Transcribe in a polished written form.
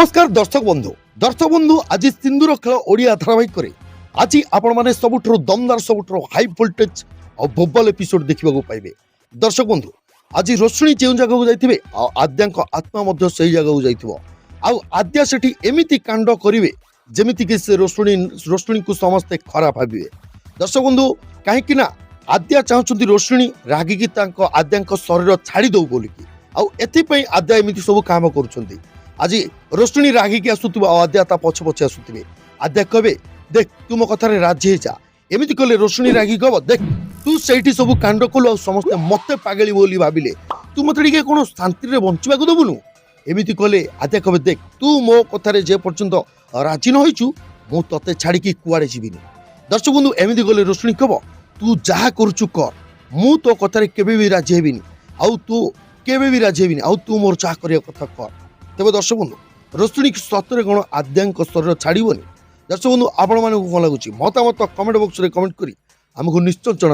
नमस्कार दर्शक बंधु आज सिंधुर खेल ओडिया धारावाहिक करे आज आपण माने सबुठरो दमदार सबुठरो हाई वोल्टेज और बोबल एपिसोड देखिबा को पाइबे। दर्शक बंधु आज रोशनी जो जगह को जाइथिबे आद्या आत्मा मध्य सही जगह को जाइथिबो आ आद्या सेठी एमिति कांड करिवे जेमिति कि से रोशनी को समस्ते खराब भाबिवे। दर्शक बंधु काहे कि ना आद्या चाहछंती रोशनी रागी की तांको आद्या शरीर छाड़ी दो बोली कि आ एथि पई आद्या एमिति सब काम करूछंती। आज रोशनी रागिकी आसुथिबो आद्या ता पछ पछ आसुथिबे आद्या कहबे देख तू मो कथारे राजी जा एमिति कले रोशनी रागी कहबो देख तू सेठी सब कांड कलु समस्त मते पागली बोली भाबिले तू मते टिके कोन शांति रे बंचिबा को दबुनु एमिति कले आद्या कहबे देख तू मो कथारे जे पर्यंत राजी न होइछु मु तते छाड़ी की कुआडे जीबिनी। दर्शक बंधु एमिति कले रोशनी कहबो तू जहा करूछु कर मु तो कथारे केबे भी राजी हेबिनी आउ तू केबे भी राजी हेबिनी आउ तू मोर चाह करिया कथा कर। तेज दर्शक बंधु रोशनी सतरे कौन आद्या शरीर छाड़बनी। दर्शक बंधु आपण मानक कौन लगुच मतामत कमेंट बॉक्स में कमेंट करी आमको निश्चय जना।